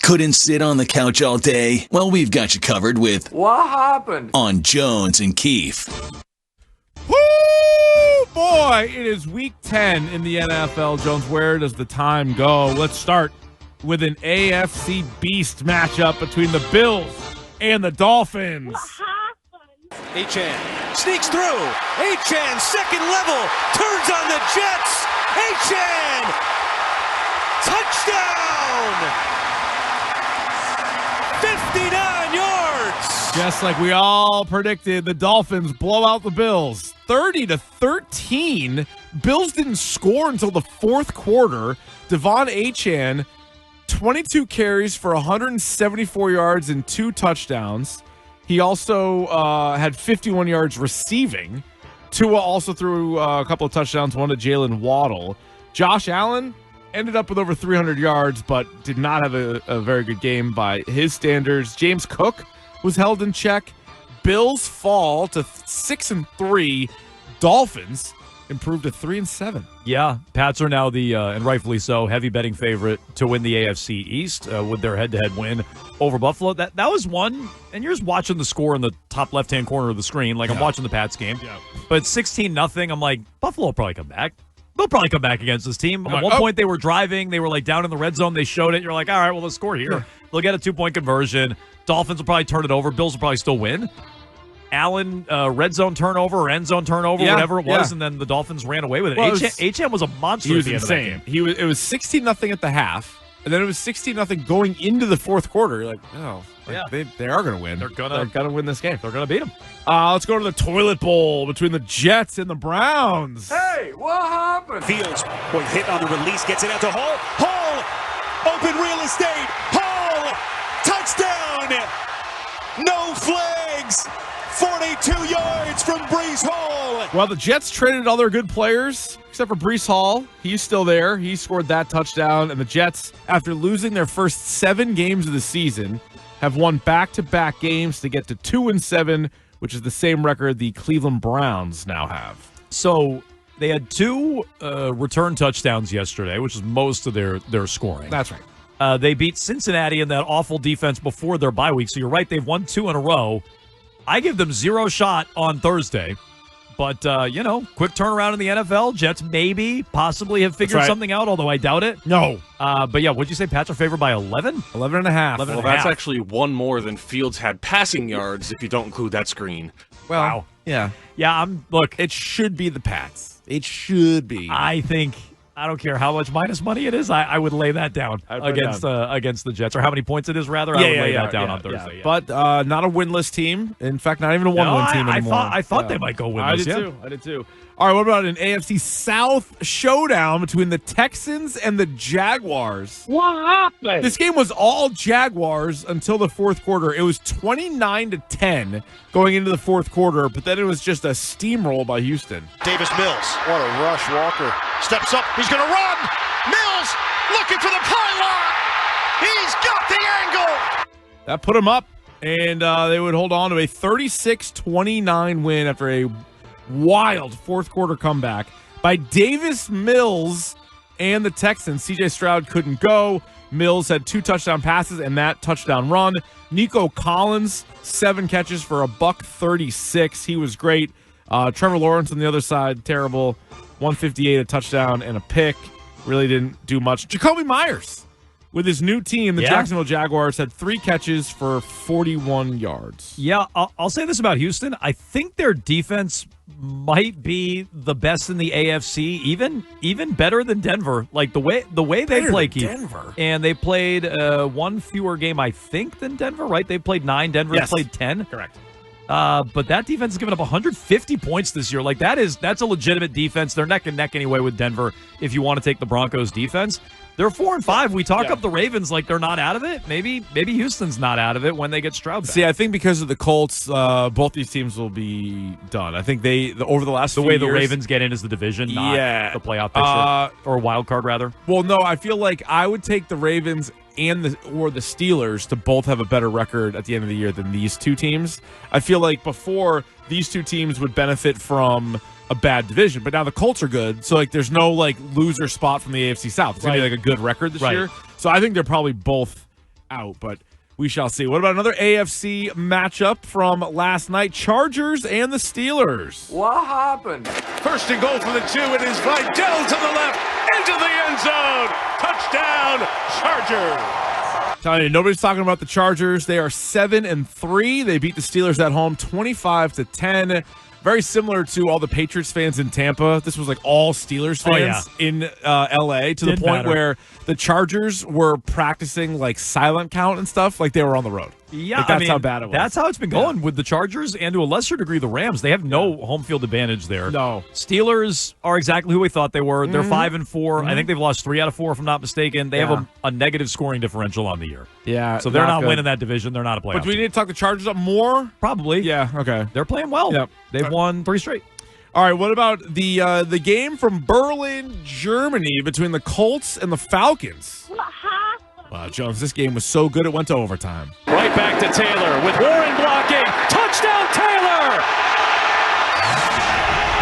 Couldn't sit on the couch all day? Well, we've got you covered with What Happened? on Jones and Keefe. Woo, boy, it is week 10 in the NFL. Jones, where does the time go? Let's start with an AFC beast matchup between the Bills and the Dolphins. Achane sneaks through. Achane, second level, turns on the Jets. Achane, touchdown! 59 yards. Just like we all predicted, the Dolphins blow out the Bills 30-13. Bills didn't score until the fourth quarter. Devon Achane, 22 carries for 174 yards and 2 touchdowns. He also had 51 yards receiving. Tua also threw a couple of touchdowns, one to Jalen Waddle. Josh Allen ended up with over 300 yards, but did not have a very good game by his standards. James Cook was held in check. Bills fall to 6-3. Dolphins improved to 3-7. Yeah, Pats are now the, and rightfully so, heavy betting favorite to win the AFC East with their head-to-head win over Buffalo. That was one, and you're just watching the score in the top left-hand corner of the screen, like I'm watching the Pats game. Yeah. But 16-0, I'm like, Buffalo will probably come back. They'll probably come back against this team. At one point, they were driving. They were like down in the red zone. They showed it. You're like, all right, well, let's score here. Yeah. They'll get a 2-point conversion. Dolphins will probably turn it over. Bills will probably still win. Allen, red zone turnover or end zone turnover, whatever it was, and then the Dolphins ran away with it. Well, H.M. was a monster at the end of that game. It was 16-0 at the half, and then it was 16-0 going into the fourth quarter. You're like, they are going to win. They're going to win this game. They're going to beat them. Let's go to the toilet bowl between the Jets and the Browns. Hey, what happened? Fields, boy, hit on the release, gets it out to Hall. Hall, open real estate. Hall, touchdown. No flags. 42 yards from Breece Hall. Well, the Jets traded all their good players, except for Breece Hall. He's still there. He scored that touchdown. And the Jets, after losing their first 7 games of the season, have won back-to-back games to get to 2-7, which is the same record the Cleveland Browns now have. So they had 2 return touchdowns yesterday, which is most of their scoring. That's right. They beat Cincinnati in that awful defense before their bye week. So you're right, they've won 2 in a row. I give them 0 shot on Thursday. But, quick turnaround in the NFL. Jets possibly have figured something out, although I doubt it. No. But, yeah, what'd you say? Pats are favored by 11? 11.5. Well, that's actually one more than Fields had passing yards if you don't include that screen. Well, wow. Yeah. Yeah, look. It should be the Pats. It should be. I don't care how much minus money it is. I would lay that down against the Jets, or how many points it is, rather. I would lay that down on Thursday. Yeah. But not a winless team. In fact, not even a one-win team anymore. I thought they might go winless. I did too. All right, what about an AFC South showdown between the Texans and the Jaguars? What happened? This game was all Jaguars until the fourth quarter. It was 29-10 going into the fourth quarter, but then it was just a steamroll by Houston. Davis Mills. What a rush. Walker steps up. He's going to run. Mills looking for the pylon. He's got the angle. That put him up, and they would hold on to a 36-29 win after a wild fourth quarter comeback by Davis Mills and the Texans. CJ Stroud couldn't go. Mills had 2 touchdown passes and that touchdown run. Nico Collins, 7 catches for $136. He was great. Trevor Lawrence on the other side, terrible. 158, a touchdown and a pick. Really didn't do much. Jacoby Myers with his new team, the Jacksonville Jaguars, had 3 catches for 41 yards. Yeah, I'll say this about Houston. I think their defense might be the best in the AFC, even better than Denver. Like the way they play, Keith. Denver. And they played 1 fewer game, I think, than Denver, right? They played 9. Denver played 10. Correct. But that defense has given up 150 points this year. Like that's a legitimate defense. They're neck and neck anyway with Denver if you want to take the Broncos defense. They're 4-5. We talk up the Ravens like they're not out of it. Maybe Houston's not out of it when they get Stroud back. See, I think because of the Colts, both these teams will be done. I think over the last the few way years, the Ravens get in is the division, not the playoff picture or a wild card rather. Well, no, I feel like I would take the Ravens and the Steelers to both have a better record at the end of the year than these 2 teams. I feel like before these 2 teams would benefit from a bad division, but now the Colts are good, so like there's no like loser spot from the AFC South. It's gonna be like a good record this year. So I think they're probably both out, but we shall see. What about another AFC matchup from last night? Chargers and the Steelers. What happened? First and goal for the 2. It is Vidal to the left, into the end zone. Touchdown, Chargers. Telling you, nobody's talking about the Chargers. They are 7-3. They beat the Steelers at home 25-10. Very similar to all the Patriots fans in Tampa. This was like all Steelers fans in LA to the point where the Chargers were practicing like silent count and stuff like they were on the road. Yeah, like, that's how bad it was. That's how it's been going with the Chargers and to a lesser degree the Rams. They have no home field advantage there. No. Steelers are exactly who we thought they were. They're 5-4. I think they've lost 3 out of 4 if I'm not mistaken. They have a negative scoring differential on the year. Yeah. So they're not winning that division. They're not a playoff But do we team. need to talk the Chargers up more? Probably. Yeah, okay. They're playing well. Yep. They've won 3 straight. All right, what about the game from Berlin, Germany between the Colts and the Falcons? Wow, Jones, this game was so good it went to overtime. Right back to Taylor with Warren blocking. Touchdown, Taylor!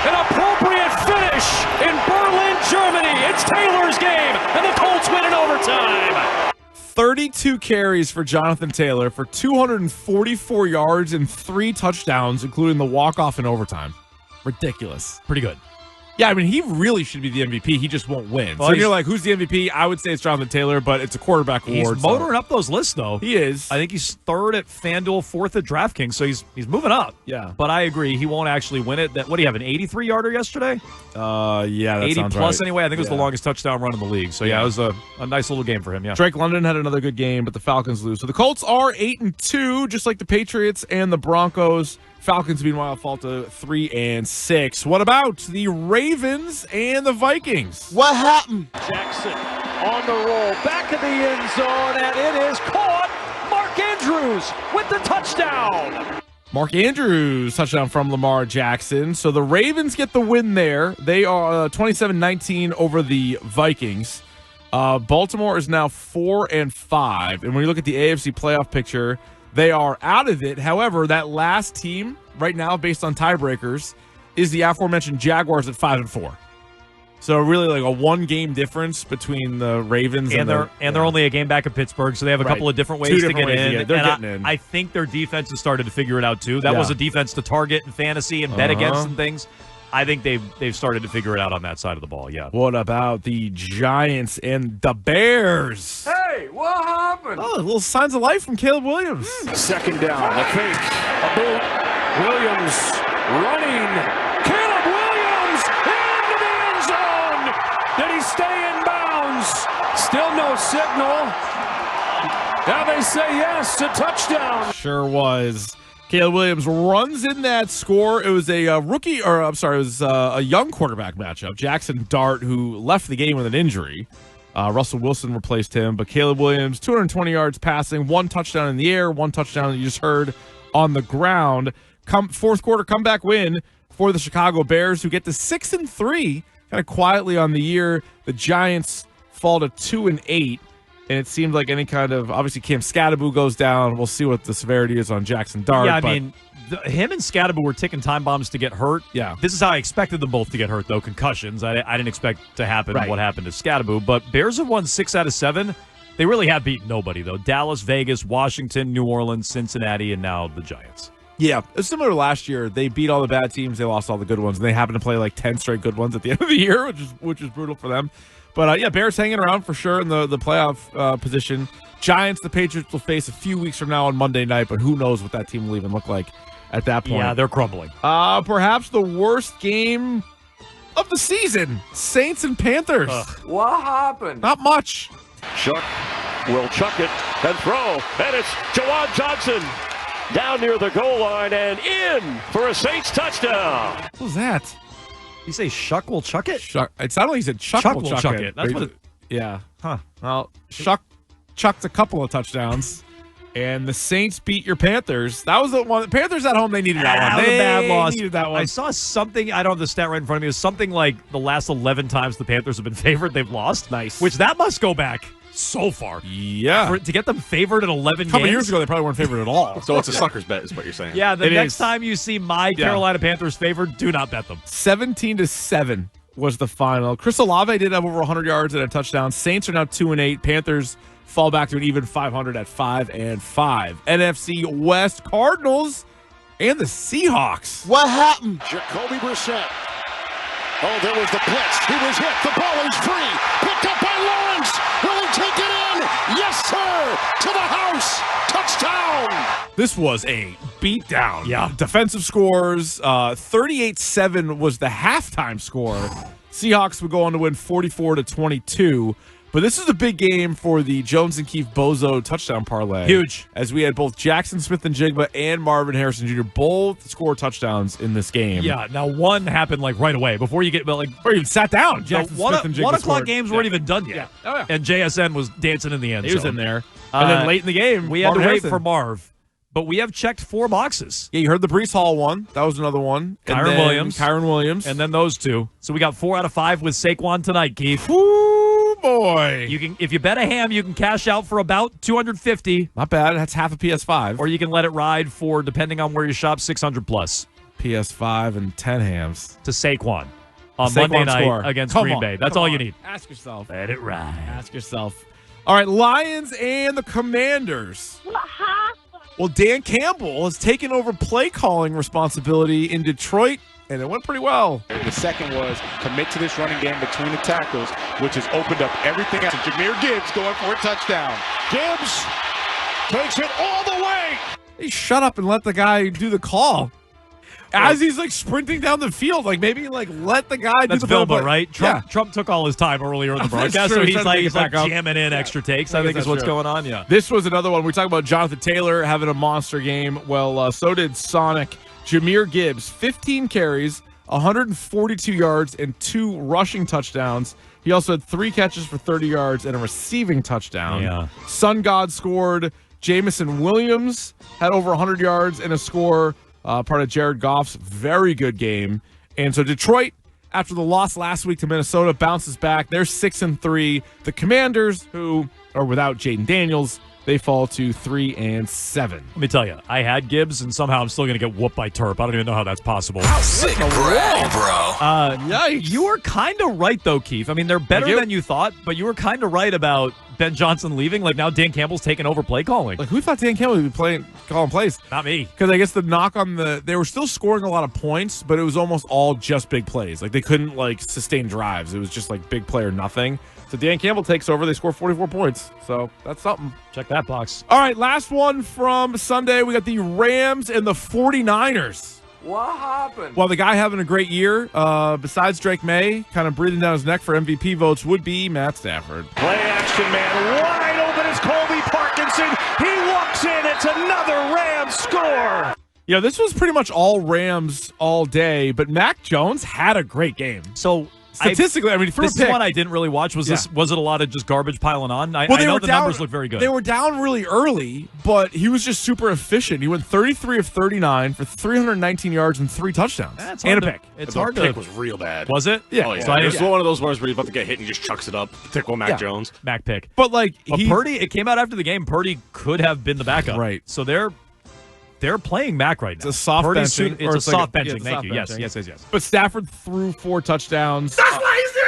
An appropriate finish in Berlin, Germany. It's Taylor's game, and the Colts win in overtime. 32 carries for Jonathan Taylor for 244 yards and 3 touchdowns, including the walk-off in overtime. Ridiculous. Pretty good. Yeah, I mean, he really should be the MVP. He just won't win. Well, so you're like, who's the MVP? I would say it's Jonathan Taylor, but it's a quarterback award. He's motoring up those lists, though. He is. I think he's 3rd at FanDuel, 4th at DraftKings, so he's moving up. Yeah. But I agree, he won't actually win it. What do you have, an 83-yarder yesterday? Yeah, that 80 sounds plus right. anyway. I think it was the longest touchdown run in the league. So, yeah, it was a nice little game for him, yeah. Drake London had another good game, but the Falcons lose. So the Colts are 8-2, just like the Patriots and the Broncos. Falcons, meanwhile, fall to 3-6. What about the Ravens and the Vikings? What happened? Jackson on the roll, back of the end zone, and it is caught. Mark Andrews with the touchdown. Mark Andrews, touchdown from Lamar Jackson. So the Ravens get the win there. They are 27-19 over the Vikings. Baltimore is now 4-5. And when you look at the AFC playoff picture, they are out of it. However, that last team right now, based on tiebreakers, is the aforementioned Jaguars at 5-4. So really like a 1-game difference between the Ravens and they're only a game back of Pittsburgh, so they have a couple of different ways to get in. They're getting in. I think their defense has started to figure it out too. That was a defense to target in fantasy and bet against and things. I think they've started to figure it out on that side of the ball, yeah. What about the Giants and the Bears? Hey, what happened? Oh, little signs of life from Caleb Williams. Second down, a fake, a boot. Williams running. Caleb Williams into the end zone. Did he stay in bounds? Still no signal. Now they say yes, a touchdown. Sure was. Caleb Williams runs in that score. It was a a young quarterback matchup. Jackson Dart, who left the game with an injury. Russell Wilson replaced him, but Caleb Williams, 220 yards passing, 1 touchdown in the air, 1 touchdown that you just heard on the ground. Fourth quarter comeback win for the Chicago Bears, who get to 6-3, kind of quietly on the year. The Giants fall to 2-8. And it seemed like any kind of, obviously Cam Scatterbo goes down. We'll see what the severity is on Jackson Dart. Yeah, I mean, him and Scatterbo were ticking time bombs to get hurt. Yeah. This is how I expected them both to get hurt, though, concussions. I didn't expect to happen what happened to Scatterbo. But Bears have won 6 out of 7. They really have beaten nobody, though. Dallas, Vegas, Washington, New Orleans, Cincinnati, and now the Giants. Yeah, it's similar to last year. They beat all the bad teams. They lost all the good ones. And they happen to play like 10 straight good ones at the end of the year, which is brutal for them. But, yeah, Bears hanging around for sure in the playoff position. Giants, the Patriots will face a few weeks from now on Monday night, but who knows what that team will even look like at that point. Yeah, they're crumbling. Perhaps the worst game of the season, Saints and Panthers. What happened? Not much. Chuck will chuck it and throw, and it's Jawan Johnson down near the goal line and in for a Saints touchdown. What was that? You say Shuck will chuck it? Shuck. It sounded like he said Chuck will chuck it. That's what it, yeah. Huh. Well, Shuck chucked a couple of touchdowns, and the Saints beat your Panthers. That was the one. Panthers at home, they needed that one. That was a bad loss. Needed that one. I saw something, I don't have the stat right in front of me. It was something like the last 11 times the Panthers have been favored, they've lost. Nice. Which that must go back so far. Yeah. To get them favored at 11 games. A couple years ago, they probably weren't favored at all. So it's a sucker's bet, is what you're saying. Yeah, the It next is. time you see my Carolina Panthers favored, do not bet them. 17-7 was the final. Chris Olave did have over 100 yards and a touchdown. Saints are now 2-8. Panthers fall back to an even 500 at 5-5. NFC West, Cardinals and the Seahawks. What happened? Jacoby Brissett. Oh, there was the blitz. He was hit. The ball is free. Picked up by Lawrence. Will he take it in? Yes, sir. To the house. Touchdown. This was a beatdown. Yeah. Defensive scores. 38-7 was the halftime score. Seahawks would go on to win 44-22. But this is a big game for the Jones and Keefe Bozo touchdown parlay. Huge. As we had both Jackson Smith and Jigba and Marvin Harrison Jr. both score touchdowns in this game. Yeah, now one happened like right away before you get or even sat down. Jackson Smith and Jigba 1 o'clock scored. games weren't even done yet. Yeah. Oh, yeah. And JSN was dancing in the end zone. He was in there. And then late in the game, we had to Marvin wait Harrison. for Marv. But we have checked 4 boxes. Yeah, you heard the Brees Hall one. That was another one. Kyron Williams. Kyron Williams. And then those 2. So we got 4 out of 5 with Saquon tonight, Keith. Ooh, boy. You can, if you bet a ham, you can cash out for about $250. Not bad. That's half a PS5. Or you can let it ride for, depending on where you shop, $600 plus. PS5 and 10 hams. To Saquon on Saquon Monday night score. against Come Green on. Bay. That's Come all on. you need. Ask yourself. Let it ride. Ask yourself. All right, Lions and the Commanders. Well, Dan Campbell has taken over play calling responsibility in Detroit, and it went pretty well. The second was commit to this running game between the tackles, which has opened up everything else. Jahmyr Gibbs going for a touchdown. Gibbs takes it all the way. Hey, shut up and let the guy do the call. As he's like sprinting down the field, like maybe like let the guy That's do the Vilma, play. right? Trump took all his time earlier in the That's broadcast, true. so He's he's trying to like pick it back up. jamming in extra takes, I I think guess is what's that's true. going on, yeah. This was another one. We talked about Jonathan Taylor having a monster game. Well, so did Sonic. Jahmyr Gibbs, 15 carries, 142 yards, and 2 rushing touchdowns. He also had 3 catches for 30 yards and a receiving touchdown. Yeah. Sun God scored. Jamison Williams had over 100 yards and a score, part of Jared Goff's very good game. And so Detroit, after the loss last week to Minnesota, bounces back. They're 6-3. The Commanders, who are without Jaden Daniels, they fall to 3-7. Let me tell you, I had Gibbs, and somehow I'm still going to get whooped by Terp. I don't even know how that's possible. Sick brag, bro. Yikes. You were kind of right, though, Keefe. I mean, they're better than you thought, but you were kind of right about Ben Johnson leaving. Like, now Dan Campbell's taking over play calling. Like, who thought Dan Campbell would be calling plays? Not me. Because I guess the knock on they were still scoring a lot of points, but it was almost all just big plays. Like, they couldn't, like, sustain drives. It was just, like, big play or nothing. So Dan Campbell takes over. They score 44 points. So that's something. Check that box. All right, last one from Sunday. We got the Rams and the 49ers. What happened? Well, the guy having a great year, besides Drake May, kind of breathing down his neck for MVP votes, would be Matt Stafford. Play action, man. Wide open is Colby Parkinson. He walks in. It's another Rams score. Yeah, this was pretty much all Rams all day, but Mac Jones had a great game. So statistically, I mean, for this a pick, is one I didn't really watch. Was it a lot of just garbage piling on? I know the numbers look very good. They were down really early, but he was just super efficient. He went 33 of 39 for 319 yards and 3 touchdowns. And a pick. It's The hard pick to. was real bad. Was it? Yeah. Oh, yeah. So I It was didn't- one of those ones where he's about to get hit and he just chucks it up. Typical Mac Jones. Mac pick. But like But Purdy, it came out after the game. Purdy could have been the backup. Right. So they're playing Mac right now. It's a soft Purdy's benching, soon- or It's a like soft benching. yeah, it's a Thank soft you. benching. Yes. But Stafford threw 4 touchdowns. That's why he's the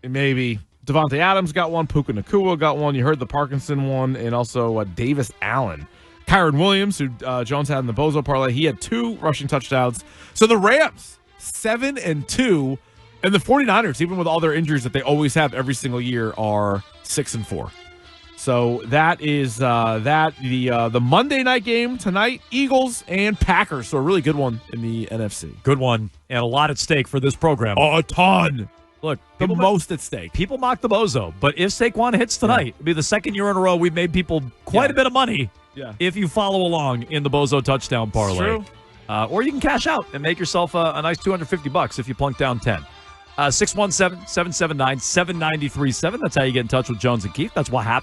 MVP. Maybe. Devontae Adams got one. Puka Nacua got one. You heard the Parkinson one, and also Davis Allen. Kyron Williams, who Jones had in the Bozo parlay, he had 2 rushing touchdowns. So the Rams, 7-2, and the 49ers, even with all their injuries that they always have every single year, are 6-4. So that is the Monday night game tonight, Eagles and Packers. So a really good one in the NFC. Good one. And a lot at stake for this program. A ton. Look, The most at stake. people mock the Bozo, but if Saquon hits tonight, it'll be the second year in a row we've made people quite a bit of money if you follow along in the Bozo touchdown parlay. True. Or you can cash out and make yourself a nice $250 if you plunk down 10. 617-779-7937. That's how you get in touch with Jones and Keefe. That's what happened.